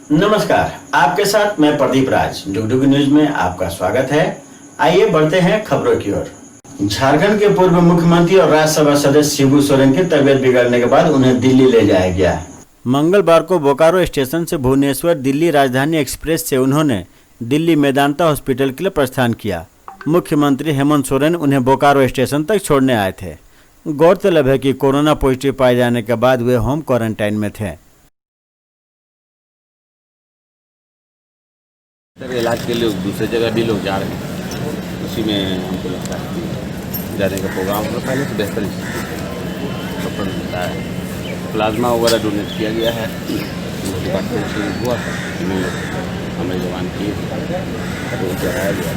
नमस्कार, आपके साथ मैं प्रदीप राज। डुगडुगी न्यूज में आपका स्वागत है। आइए बढ़ते हैं खबरों की ओर। झारखंड के पूर्व मुख्यमंत्री और राज्यसभा सदस्य शिबू सोरेन की तबियत बिगड़ने के बाद उन्हें दिल्ली ले जाया गया। मंगलवार को बोकारो स्टेशन से भुवनेश्वर दिल्ली राजधानी एक्सप्रेस से उन्होंने दिल्ली मेदांता हॉस्पिटल के लिए प्रस्थान किया। मुख्यमंत्री हेमंत सोरेन उन्हें बोकारो स्टेशन तक छोड़ने आए थे। गौरतलब है कि कोरोना पॉजिटिव पाए जाने के बाद वे होम क्वारंटाइन में थे। इलाज के लिए दूसरे जगह भी लोग जा रहे हैं, उसी में हमको लगता है कि जाने का प्रोग्राम तो पहले से बेहतर सफल मिलता है। प्लाज्मा वगैरह डोनेट किया गया है, डिपार्टमेंट से हुआ था, हमें जवान किए तो चढ़ाया गया।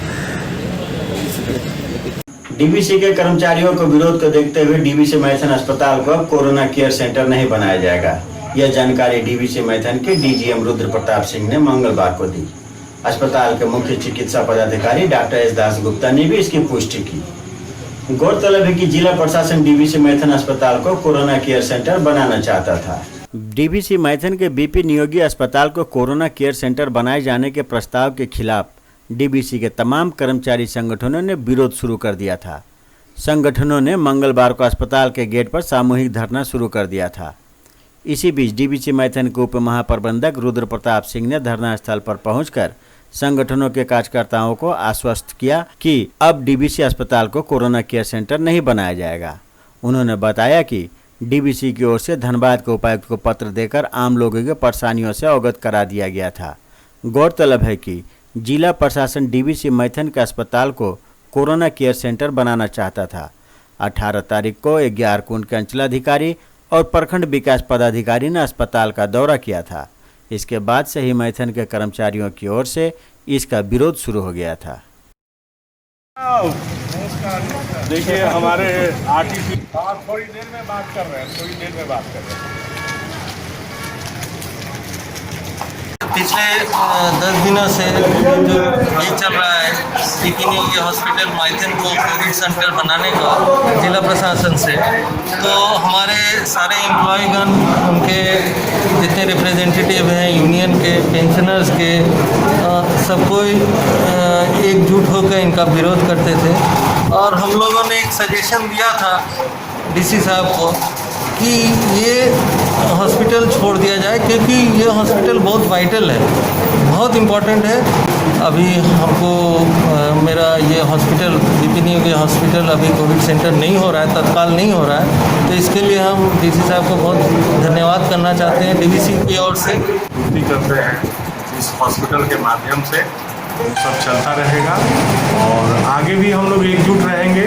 डीवीसी के कर्मचारियों को विरोध को देखते हुए डीवीसी मैथन अस्पताल को कोरोना केयर सेंटर नहीं बनाया जाएगा। यह जानकारी डीवीसी मैथन के डीजीएम रुद्र प्रताप सिंह ने मंगलवार को दी। अस्पताल के मुख्य चिकित्सा पदाधिकारी डॉक्टर एस दास गुप्ता ने भी इसकी पुष्टि की। गौरतलब है कि जिला प्रशासन डीवीसी मैथन अस्पताल को कोरोना केयर सेंटर बनाना चाहता था। डीवीसी मैथन के बीपी नियोगी अस्पताल को कोरोना केयर सेंटर बनाए जाने के प्रस्ताव के खिलाफ डीवीसी के तमाम कर्मचारी संगठनों ने विरोध शुरू कर दिया था। संगठनों ने मंगलवार को अस्पताल के गेट पर सामूहिक धरना शुरू कर दिया था। इसी बीच डीवीसी मैथन के उप महाप्रबंधक रुद्र प्रताप सिंह ने धरना स्थल पर पहुंचकर संगठनों के कार्यकर्ताओं को आश्वस्त किया कि अब डीवीसी अस्पताल को कोरोना केयर सेंटर नहीं बनाया जाएगा। उन्होंने बताया कि डीवीसी की ओर से धनबाद के उपायुक्त को पत्र देकर आम लोगों की परेशानियों से अवगत करा दिया गया था। गौरतलब है कि जिला प्रशासन डीवीसी मैथन के अस्पताल को कोरोना केयर सेंटर बनाना चाहता था। 18 तारीख को 11 कुंड के अंचलाधिकारी और प्रखंड विकास पदाधिकारी ने अस्पताल का दौरा किया था। इसके बाद से ही मैथन के कर्मचारियों की ओर से इसका विरोध शुरू हो गया था। देखिए हमारे आरटीसी थोड़ी देर में बात कर रहे हैं। पिछले 10 दिनों से जो ये चल रहा है लेकिन ये हॉस्पिटल मैथन को कोविड सेंटर बनाने का जिला प्रशासन से, तो हमारे सारे एम्प्लॉयगण, उनके जितने रिप्रेजेंटेटिव हैं यूनियन के, पेंशनर्स के, सब कोई एकजुट होकर इनका विरोध करते थे। और हम लोगों ने एक सजेशन दिया था डीसी साहब को कि ये हॉस्पिटल छोड़ दिया जाए, क्योंकि ये हॉस्पिटल बहुत वाइटल है, बहुत इम्पोर्टेंट है। अभी हमको मेरा ये हॉस्पिटल बीपी के हॉस्पिटल अभी कोविड सेंटर नहीं हो रहा है, तत्काल नहीं हो रहा है, तो इसके लिए हम डीसी साहब को बहुत धन्यवाद करना चाहते हैं डीवीसी की ओर से। पूर्ति करते हैं इस हॉस्पिटल के माध्यम से सब चलता रहेगा और आगे भी हम लोग एकजुट रहेंगे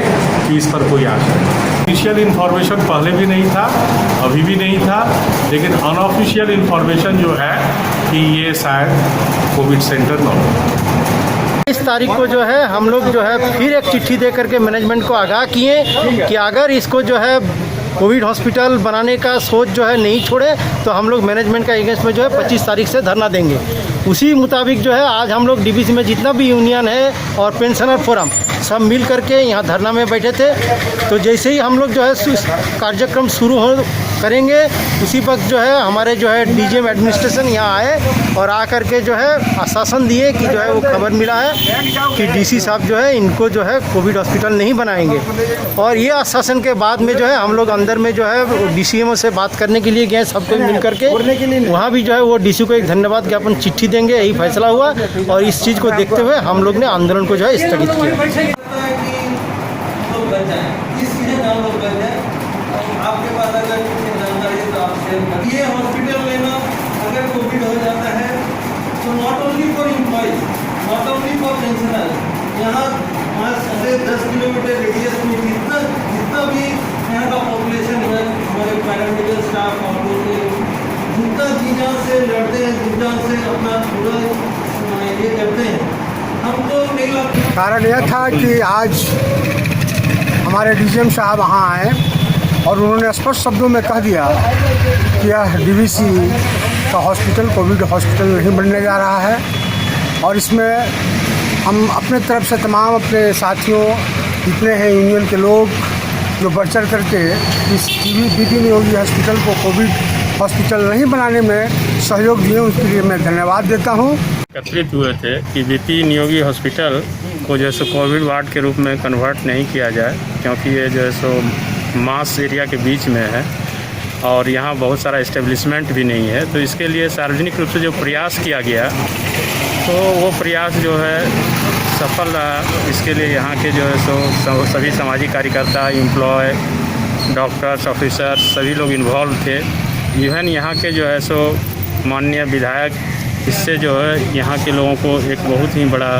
कि इस पर कोई आशंका नहीं। ऑफिशियल इन्फॉर्मेशन पहले भी नहीं था, अभी भी नहीं था, लेकिन अनऑफिशियल इन्फॉर्मेशन जो है कि ये शायद कोविड सेंटर न हो। इस तारीख को जो है हम लोग जो है फिर एक चिट्ठी दे करके मैनेजमेंट को आगाह किए कि अगर इसको जो है कोविड हॉस्पिटल बनाने का सोच जो है नहीं छोड़े तो हम लोग मैनेजमेंट का अगेंस्ट में जो है 25 तारीख से धरना देंगे। उसी मुताबिक जो है आज हम लोग डीवीसी में जितना भी यूनियन है और पेंशनर फोरम सब मिल करके यहाँ धरना में बैठे थे। तो जैसे ही हम लोग जो है कार्यक्रम शुरू करेंगे उसी वक्त जो है हमारे जो है डीजीएम एडमिनिस्ट्रेशन यहाँ आए और आकर के जो है आश्वासन दिए कि जो है वो खबर मिला है कि डीसी साहब जो है इनको जो है कोविड हॉस्पिटल नहीं बनाएंगे। और ये आश्वासन के बाद में जो है हम लोग अंदर में जो है डीसीएमओ से बात करने के लिए गए, सबको मिल करके वहाँ भी जो है वो डीसी को एक धन्यवाद ज्ञापन चिट्ठी देंगे, यही फैसला हुआ। और इस चीज़ को देखते हुए हम लोग ने आंदोलन को जो है स्थगित किया। आपके पास अगर जानकारी है तो आप शेयर करें। ये हॉस्पिटल लेना अगर कोविड हो जाता है तो not only for employees, not only for pensioner, यहाँ 5 से 10 किलोमीटर रेडियस में जितना भी यहाँ का पॉपुलेशन है, हमारे पैरामेडिकल स्टाफ और जितना जी जान से लड़ते हैं, जी जान से अपना पूरा ये करते हैं, हम तो नहीं लगता। कारण यह था कि आज हमारे डीजीएम साहब वहाँ आए और उन्होंने स्पष्ट शब्दों में कह दिया कि यह डीवीसी का हॉस्पिटल कोविड हॉस्पिटल नहीं बनने जा रहा है। और इसमें हम अपने तरफ से तमाम अपने साथियों जितने हैं यूनियन के लोग जो बढ़ चढ़ करके इस बीपी नियोगी हॉस्पिटल को कोविड हॉस्पिटल नहीं बनाने में सहयोग दिए, उसके लिए मैं धन्यवाद देता हूँ। एकत्रित हुए थे कि बीपी नियोगी हॉस्पिटल को जैसे कोविड वार्ड के रूप में कन्वर्ट नहीं किया जाए, क्योंकि ये जो है सो मास एरिया के बीच में है और यहाँ बहुत सारा इस्टेब्लिशमेंट भी नहीं है। तो इसके लिए सार्वजनिक रूप से जो प्रयास किया गया तो वो प्रयास जो है सफल रहा। इसके लिए यहाँ के जो है सो सभी सामाजिक कार्यकर्ता, एम्प्लॉय, डॉक्टर्स, ऑफिसर्स सभी लोग इन्वॉल्व थे। इवन यहाँ के जो है सो माननीय विधायक, इससे जो है यहाँ के लोगों को एक बहुत ही बड़ा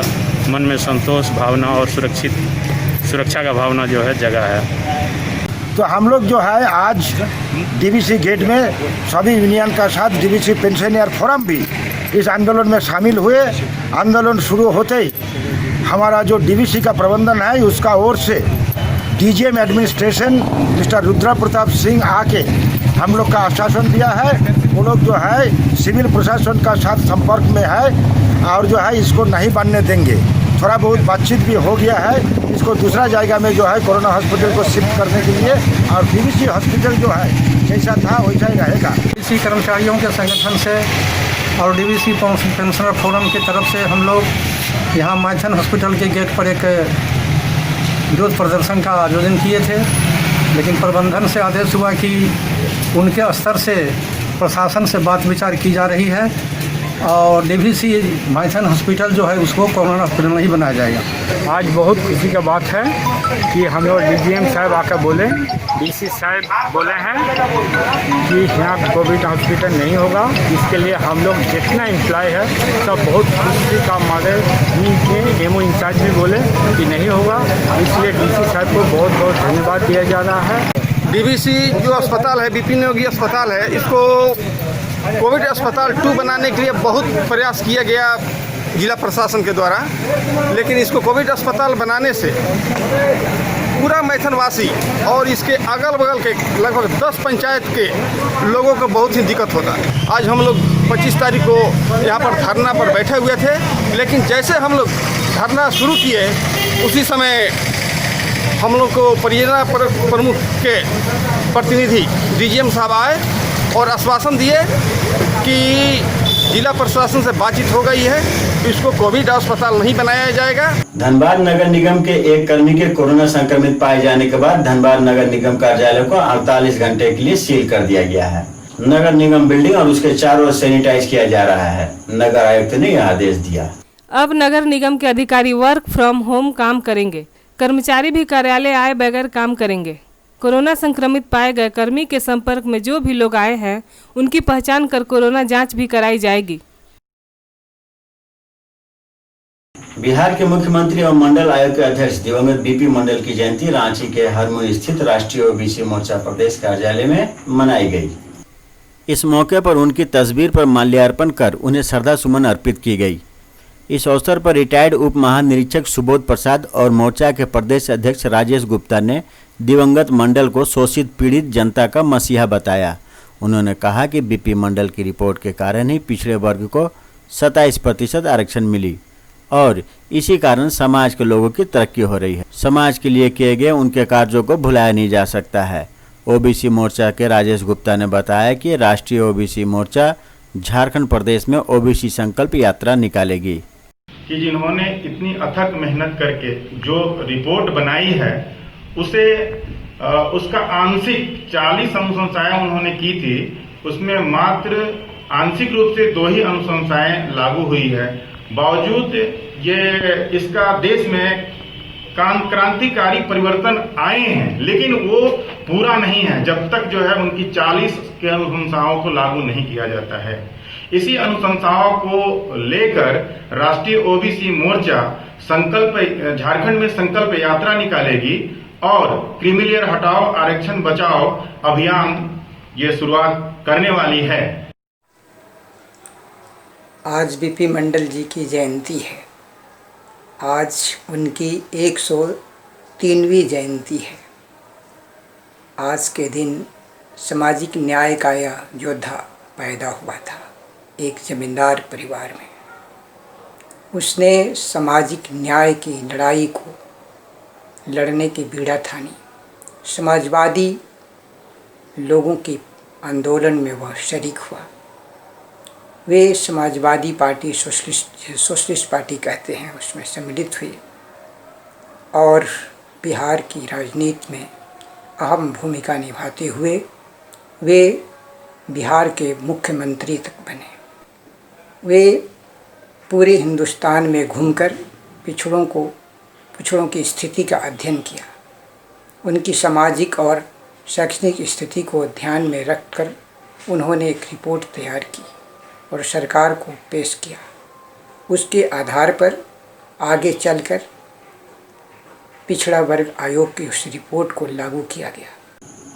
मन में संतोष भावना और सुरक्षा का भावना जो है जगा है। तो हम लोग जो है आज डीवीसी गेट में सभी यूनियन का साथ डीवीसी पेंशनर फोरम भी इस आंदोलन में शामिल हुए। आंदोलन शुरू होते ही हमारा जो डीवीसी का प्रबंधन है उसका ओर से DGM administration mister Rudra Pratap Singh आके हम लोग का आश्वासन दिया है। वो लोग जो है सिविल प्रशासन का साथ संपर्क में है और जो है इसको नहीं बनने देंगे। थोड़ा बहुत बातचीत भी हो गया है, इसको दूसरा जगह में जो है कोरोना हॉस्पिटल को शिफ्ट करने के लिए, और डीवीसी हॉस्पिटल जो है जैसा था वैसा ही रहेगा। डीवीसी कर्मचारियों के संगठन से और डीवीसी पेंशनर फोरम की तरफ से हम लोग यहाँ माइथन हॉस्पिटल के गेट पर एक विरोध प्रदर्शन का आयोजन किए थे, लेकिन प्रबंधन से आदेश हुआ कि उनके स्तर से प्रशासन से बात विचार की जा रही है और डीवीसी माइथन हॉस्पिटल जो है उसको कोरोना हॉस्पिटल नहीं बनाया जाएगा। आज बहुत खुशी का बात है कि हम लोग डीजीएम साहब आकर बोले, डीसी साहब बोले हैं कि यहाँ कोविड हॉस्पिटल नहीं होगा। इसके लिए हम लोग जितना एम्प्लॉय है सब बहुत खुशी का मामले के एमओ इंचार्ज भी बोले कि नहीं होगा। इसलिए डीसी साहब को बहुत बहुत धन्यवाद दिया जा रहा है। डीवीसी जो अस्पताल है, बीपी नियोगी अस्पताल है, इसको कोविड अस्पताल 2 बनाने के लिए बहुत प्रयास किया गया जिला प्रशासन के द्वारा, लेकिन इसको कोविड अस्पताल बनाने से पूरा मैथनवासी और इसके अगल बगल के लगभग 10 पंचायत के लोगों को बहुत ही दिक्कत होता है। आज हम लोग 25 तारीख को यहाँ पर धरना पर बैठे हुए थे, लेकिन जैसे हम लोग धरना शुरू किए उसी समय हम लोग को परियोजना प्रमुख के प्रतिनिधि डीजीएम साहब आए और आश्वासन दिए कि जिला प्रशासन से बातचीत हो गई है, इसको कोविड अस्पताल नहीं बनाया जाएगा। धनबाद नगर निगम के एक कर्मी के कोरोना संक्रमित पाए जाने के बाद धनबाद नगर निगम कार्यालय को 48 घंटे के लिए सील कर दिया गया है। नगर निगम बिल्डिंग और उसके चारों ओर सैनिटाइज किया जा रहा है। नगर आयुक्त ने यह आदेश दिया। अब नगर निगम के अधिकारी वर्क फ्रॉम होम काम करेंगे। कर्मचारी भी कार्यालय आए बगैर काम करेंगे। कोरोना संक्रमित पाए गए कर्मी के संपर्क में जो भी लोग आए हैं उनकी पहचान कर कोरोना जांच भी कराई जाएगी। बिहार के मुख्यमंत्री और मंडल आयोग के अध्यक्ष दिवंगत बीपी मंडल की जयंती रांची के हरमोई स्थित राष्ट्रीय ओबीसी मोर्चा प्रदेश कार्यालय में मनाई गई। इस मौके पर उनकी तस्वीर पर माल्यार्पण कर उन्हें श्रद्धा सुमन अर्पित की गई। इस अवसर पर रिटायर्ड उप महानिरीक्षक सुबोध प्रसाद और मोर्चा के प्रदेश अध्यक्ष राजेश गुप्ता ने दिवंगत मंडल को शोषित पीड़ित जनता का मसीहा बताया। उन्होंने कहा कि बीपी मंडल की रिपोर्ट के कारण ही पिछड़े वर्ग को 27% आरक्षण मिली और इसी कारण समाज के लोगों की तरक्की हो रही है। समाज के लिए किए गए उनके कार्यों को भुलाया नहीं जा सकता है। ओबीसी मोर्चा के राजेश गुप्ता ने बताया कि राष्ट्रीय ओबीसी मोर्चा झारखंड प्रदेश में ओबीसी संकल्प यात्रा निकालेगी। कि जिन्होंने इतनी अथक मेहनत करके जो रिपोर्ट बनाई है उसे उसका आंशिक 40 अनुशंसाएं उन्होंने की थी, उसमें मात्र आंशिक रूप से 2 ही अनुशंसाएं लागू हुई है। बावजूद ये इसका देश में क्रांतिकारी परिवर्तन आए हैं, लेकिन वो पूरा नहीं है जब तक जो है उनकी 40 के अनुशंसाओं को लागू नहीं किया जाता है। इसी अनुशंसाओं को लेकर राष्ट्रीय ओबीसी मोर्चा झारखंड में संकल्प यात्रा निकालेगी और क्रीमी हटाओ आरक्षण बचाओ अभियान ये शुरुआत करने वाली है। आज बीपी मंडल जी की जयंती है। आज उनकी 103वीं जयंती है। आज के दिन सामाजिक न्याय का यह योद्धा पैदा हुआ था एक जमींदार परिवार में। उसने सामाजिक न्याय की लड़ाई को लड़ने की बीड़ा ठानी। समाजवादी लोगों की आंदोलन में वह शरीक हुआ। वे समाजवादी पार्टी सोशलिस्ट पार्टी कहते हैं उसमें सम्मिलित हुए और बिहार की राजनीति में अहम भूमिका निभाते हुए वे बिहार के मुख्यमंत्री तक बने। वे पूरे हिंदुस्तान में घूमकर पिछड़ों की स्थिति का अध्ययन किया। उनकी सामाजिक और शैक्षणिक स्थिति को ध्यान में रखकर उन्होंने एक रिपोर्ट तैयार की और सरकार को पेश किया। उसके आधार पर आगे चलकर पिछड़ा वर्ग आयोग की उस रिपोर्ट को लागू किया गया।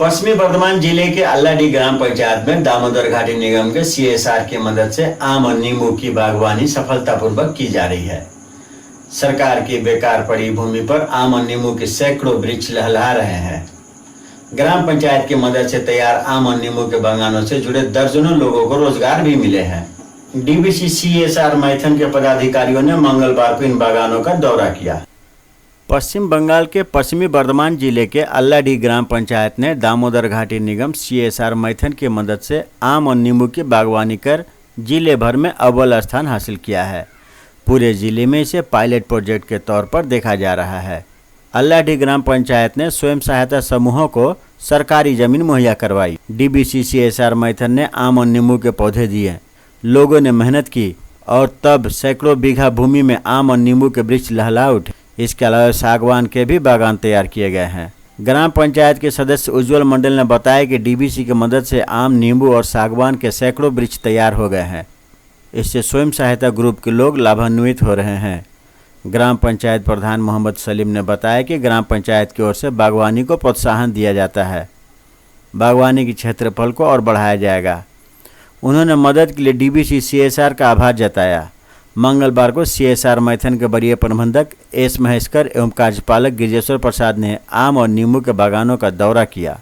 पश्चिमी बर्धमान जिले के अल्लाडी ग्राम पंचायत में दामोदर घाटी निगम के CSR की मदद से आम और नींबू की बागवानी सफलतापूर्वक की जा रही है। सरकार की बेकार पड़ी भूमि पर आम और नींबू के सैकड़ों वृक्ष लहलहा रहे हैं। ग्राम पंचायत की मदद से तैयार आम और नींबू के बागानों से जुड़े दर्जनों लोगों को रोजगार भी मिले हैं। DBC CSR मैथन के पदाधिकारियों ने मंगलवार को इन बागानों का दौरा किया। पश्चिम बंगाल के पश्चिमी बर्धमान जिले के अल्लाडी ग्राम पंचायत ने दामोदर घाटी निगम CSR मैथन की मदद से आम और नींबू की बागवानी कर जिले भर में अव्वल स्थान हासिल किया है। पूरे जिले में इसे पायलट प्रोजेक्ट के तौर पर देखा जा रहा है। अल्लाडी ग्राम पंचायत ने स्वयं सहायता समूहों को सरकारी जमीन मुहैया करवाई। DBC CSR मैथन ने आम और नींबू के पौधे दिए। लोगों ने मेहनत की और तब सैकड़ों बीघा भूमि में आम और नींबू के वृक्ष लहला उठे। इसके अलावा सागवान के भी बागान तैयार किए गए हैं। ग्राम पंचायत के सदस्य उज्जवल मंडल ने बताया कि DBC की मदद से आम, नींबू और सागवान के सैकड़ों वृक्ष तैयार हो गए हैं। इससे स्वयं सहायता ग्रुप के लोग लाभान्वित हो रहे हैं। ग्राम पंचायत प्रधान मोहम्मद सलीम ने बताया कि ग्राम पंचायत की ओर से बागवानी को प्रोत्साहन दिया जाता है। बागवानी के क्षेत्रफल को और बढ़ाया जाएगा। उन्होंने मदद के लिए DBC CSR का आभार जताया। मंगलवार को CSR मैथन के वरीय प्रबंधक S महेश्कर एवं कार्यपालक गिरिजेश्वर प्रसाद ने आम और नींबू के बागानों का दौरा किया।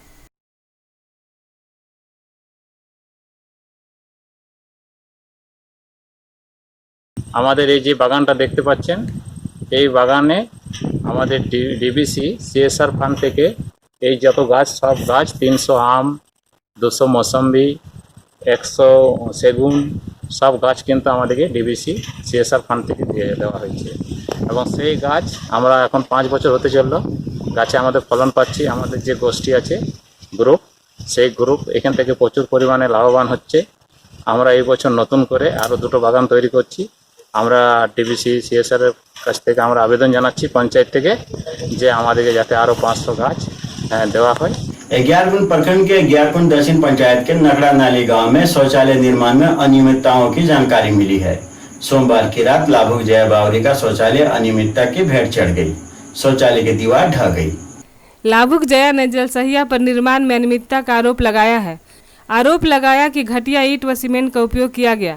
আমাদের এই যে বাগানটা দেখতে পাচ্ছেন, এই বাগানে আমাদের DBC CSR ফান্ড থেকে এই যত গাছ সব গাছ 300 আম, 200 মৌসম্বি, 100 সেগুন সব গাছ কিন্তু আমাদেরকে DBC CSR ফান্ড থেকে দিয়ে দেওয়া হয়েছে এবং সেই গাছ আমরা এখন 5 বছর হতে চললো। গাছে আমাদের ফলন পাচ্ছি। আমাদের যে গোষ্ঠী আছে গ্রুপ, সেই গ্রুপ এখান থেকে প্রচুর পরিমাণে লাভবান হচ্ছে। আমরা এই বছর নতুন করে আরও 2টো বাগান তৈরি করছি। আমরা DBC CSR এর কাছ থেকে আমরা আবেদন জানাচ্ছি পঞ্চায়েত থেকে যে আমাদেরকে যাতে আরও 500 গাছ দেওয়া হয়। ग्यारकुंड प्रखंड के ग्यारकुंड दक्षिण पंचायत के नगड़ा नाली गांव में शौचालय निर्माण में अनियमितताओं की जानकारी मिली है। सोमवार की रात लाभुक जया बावरी का शौचालय अनियमितता की भेंट चढ़ गई। शौचालय की दीवार ढह गई। लाभुक जया ने जलसहिया पर निर्माण में अनियमितता का आरोप लगाया है। आरोप लगाया कि घटिया ईंट व सीमेंट का उपयोग किया गया।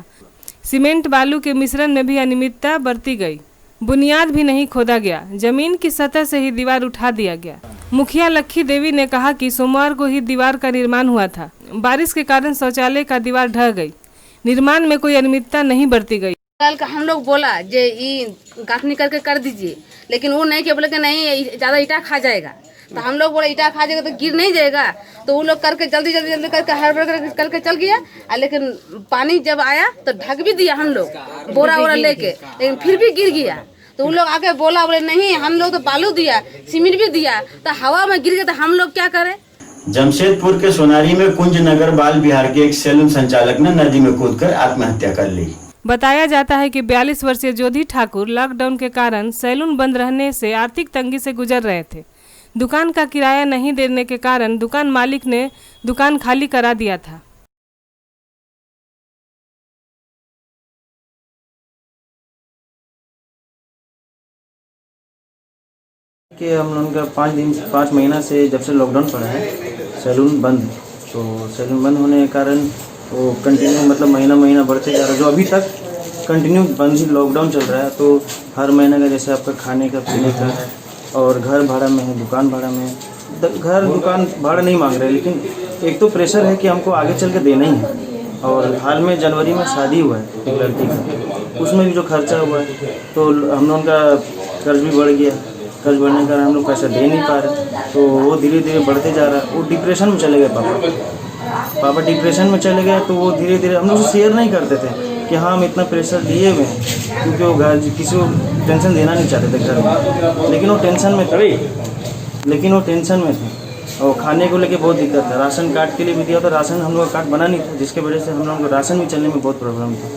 सीमेंट बालू के मिश्रण में भी अनियमितता बरती गई। बुनियाद भी नहीं खोदा गया। जमीन की सतह से ही दीवार उठा दिया गया। मुखिया लक्खी देवी ने कहा कि सोमवार को ही दीवार का निर्माण हुआ था। बारिश के कारण शौचालय का दीवार ढह गई। निर्माण में कोई अनियमितता नहीं बरती गई। कल का हम लोग बोला जे गांठनी करके कर दीजिए, लेकिन वो नहीं कि बोले कि नहीं ज़्यादा ईटा खा जाएगा। तो हम लोग बोले ईटा खा जाएगा तो गिर नहीं जाएगा। तो वो लोग करके जल्दी करके हड़बड़ करके चल गया। लेकिन पानी जब आया तो ढक भी दिया हम लोग बोरा वोरा लेके, लेकिन फिर भी गिर गया। तो वो लोग आके बोला, बोले नहीं हम लोग तो बालू दिया, सीमेंट भी दिया, तो हवा में गिर गया तो हम लोग क्या करें। जमशेदपुर के सोनारी में कुंज नगर बाल विहार के एक सैलून संचालक ने नदी में कूदकर आत्महत्या कर ली। बताया जाता है कि 42 वर्षीय ज्योति ठाकुर लॉकडाउन के कारण सैलून बंद रहने से आर्थिक तंगी से गुजर रहे थे। दुकान का किराया नहीं देने के कारण दुकान मालिक ने दुकान खाली करा दिया था। कि हम लोगों का 5 महीना से जब से लॉकडाउन पड़ा है सैलून बंद। तो सैलून बंद होने के कारण वो कंटिन्यू मतलब महीना बढ़ते जा रहा है। जो अभी तक कंटिन्यू बंद ही लॉकडाउन चल रहा है। तो हर महीने का जैसे आपका खाने का, पीने का और घर भाड़ा में है, दुकान भाड़ा में है। घर दुकान भाड़ा नहीं मांग रहे, लेकिन एक तो प्रेशर है कि हमको आगे चल के देना ही है। और हाल में जनवरी में शादी हुआ है एक लड़की का, उसमें भी जो खर्चा हुआ है तो हम लोगों का कर्ज भी बढ़ गया। कर्ज बढ़ने के कारण हम लोग पैसा दे नहीं पा रहे। तो वो धीरे धीरे बढ़ते जा रहा है। वो डिप्रेशन में चले गए पापा। पापा डिप्रेशन में चले गए, तो वो धीरे धीरे हम लोग शेयर नहीं करते थे कि हाँ हम इतना प्रेशर दिए हुए हैं, क्योंकि वो घर किसी को टेंशन देना नहीं चाहते थे घर में, लेकिन वो टेंशन में थे और खाने को लेके बहुत दिक्कत था। राशन कार्ड के लिए भी दिया था, राशन हम लोग का कार्ड बना नहीं था, जिसकी वजह से हम लोगों को राशन भी चलने में बहुत प्रॉब्लम था।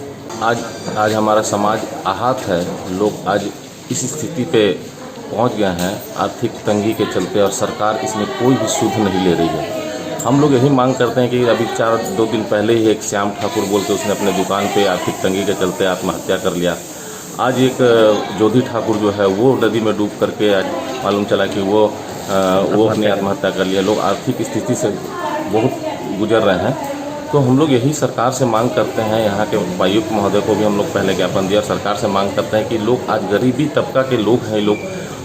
आज हमारा समाज आहत है। लोग आज इस स्थिति पे पहुंच गए हैं आर्थिक तंगी के चलते, और सरकार इसमें कोई भी सुध नहीं ले रही है। हम लोग यही मांग करते हैं कि अभी 2 दिन पहले ही एक श्याम ठाकुर बोल के उसने अपने दुकान पे आर्थिक तंगी के चलते आत्महत्या कर लिया। आज एक जोधी ठाकुर जो है वो नदी में डूब करके आज मालूम चला कि वो अपनी आत्महत्या कर लिया। लोग आर्थिक स्थिति से बहुत गुजर रहे हैं। तो हम लोग यही सरकार से मांग करते हैं, यहाँ के उपायुक्त महोदय को भी हम लोग पहले ज्ञापन दिया, सरकार से मांग करते हैं कि लोग आज गरीबी तबका के लोग हैं लोग,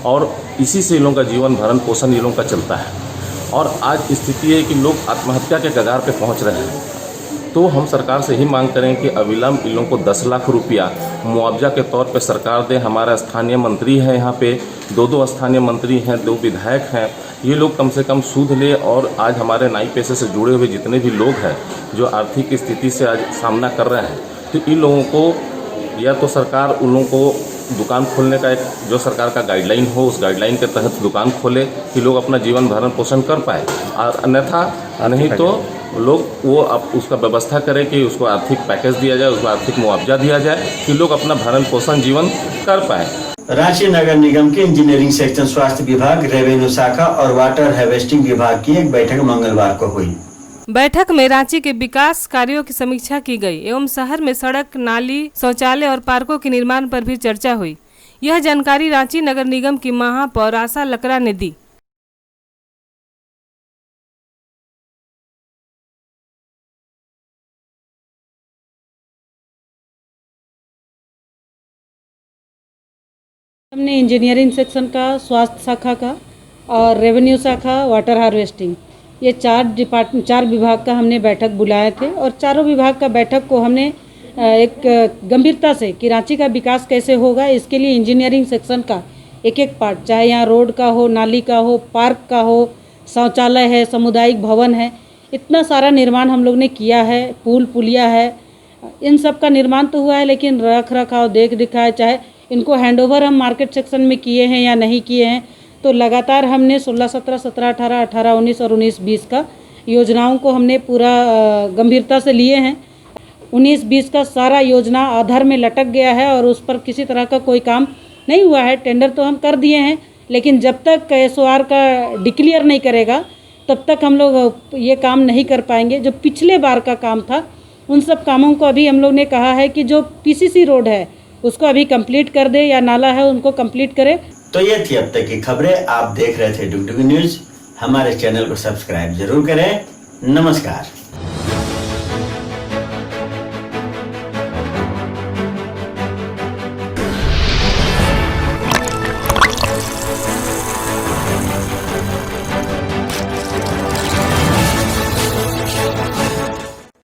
और इसी से इन लोगों का जीवन भरण पोषण इन लोगों का चलता है। और आज स्थिति है कि लोग आत्महत्या के कगार पे पहुँच रहे हैं। तो हम सरकार से ही मांग करें कि अविलंब इन लोगों को 10 लाख रुपया मुआवजा के तौर पे सरकार दे। हमारा स्थानीय मंत्री है, यहाँ पे 2 स्थानीय मंत्री हैं, 2 विधायक हैं, ये लोग कम से कम सूद ले। और आज हमारे नाई पेशे से जुड़े हुए जितने भी लोग हैं जो आर्थिक स्थिति से आज सामना कर रहे हैं, तो इन लोगों को या तो सरकार उन लोगों को दुकान खोलने का एक जो सरकार का गाइडलाइन हो, उस गाइडलाइन के तहत दुकान खोले कि लोग अपना जीवन भरण पोषण कर पाए, और अन्यथा नहीं तो लोग वो अब उसका व्यवस्था करें कि उसको आर्थिक पैकेज दिया जाए, उसको आर्थिक मुआवजा दिया जाए कि लोग अपना भरण पोषण जीवन कर पाए। रांची नगर निगम के इंजीनियरिंग सेक्शन, स्वास्थ्य विभाग, रेवेन्यू शाखा और वाटर हार्वेस्टिंग विभाग की एक बैठक मंगलवार को हुई। बैठक में रांची के विकास कार्यों की समीक्षा की गई एवं शहर में सड़क, नाली, शौचालय और पार्कों के निर्माण पर भी चर्चा हुई। यह जानकारी रांची नगर निगम की महापौर आशा लकड़ा ने दी। हमने इंजीनियरिंग सेक्शन का, स्वास्थ्य शाखा का और रेवेन्यू शाखा, वाटर हार्वेस्टिंग, ये 4 विभाग का हमने बैठक बुलाए थे। और चारों विभाग का बैठक को हमने एक गंभीरता से कि रांची का विकास कैसे होगा, इसके लिए इंजीनियरिंग सेक्शन का एक पार्ट, चाहे यहाँ रोड का हो, नाली का हो, पार्क का हो, शौचालय है, सामुदायिक भवन है, इतना सारा निर्माण हम लोग ने किया है। पुल पुलिया है, इन सब का निर्माण तो हुआ है, लेकिन रख रखाव, देख दिखाए, चाहे इनको हैंडओवर हम मार्केट सेक्शन में किए हैं या नहीं किए हैं, तो लगातार हमने 16, 17, 17, 18, 18, 19 और 19, 20 का योजनाओं को हमने पूरा गंभीरता से लिए हैं। 19, 20 का सारा योजना आधार में लटक गया है और उस पर किसी तरह का कोई काम नहीं हुआ है। टेंडर तो हम कर दिए हैं, लेकिन जब तक SOR का डिक्लेयर नहीं करेगा तब तक हम लोग ये काम नहीं कर पाएंगे। जो पिछले बार का काम था उन सब कामों को अभी हम लोग ने कहा है कि जो PCC रोड है उसको अभी कंप्लीट कर दे, या नाला है उनको कंप्लीट करे। तो ये थी अब तक की खबरें। आप देख रहे थे डुगडुगी न्यूज। हमारे चैनल को सब्सक्राइब जरूर करें। नमस्कार।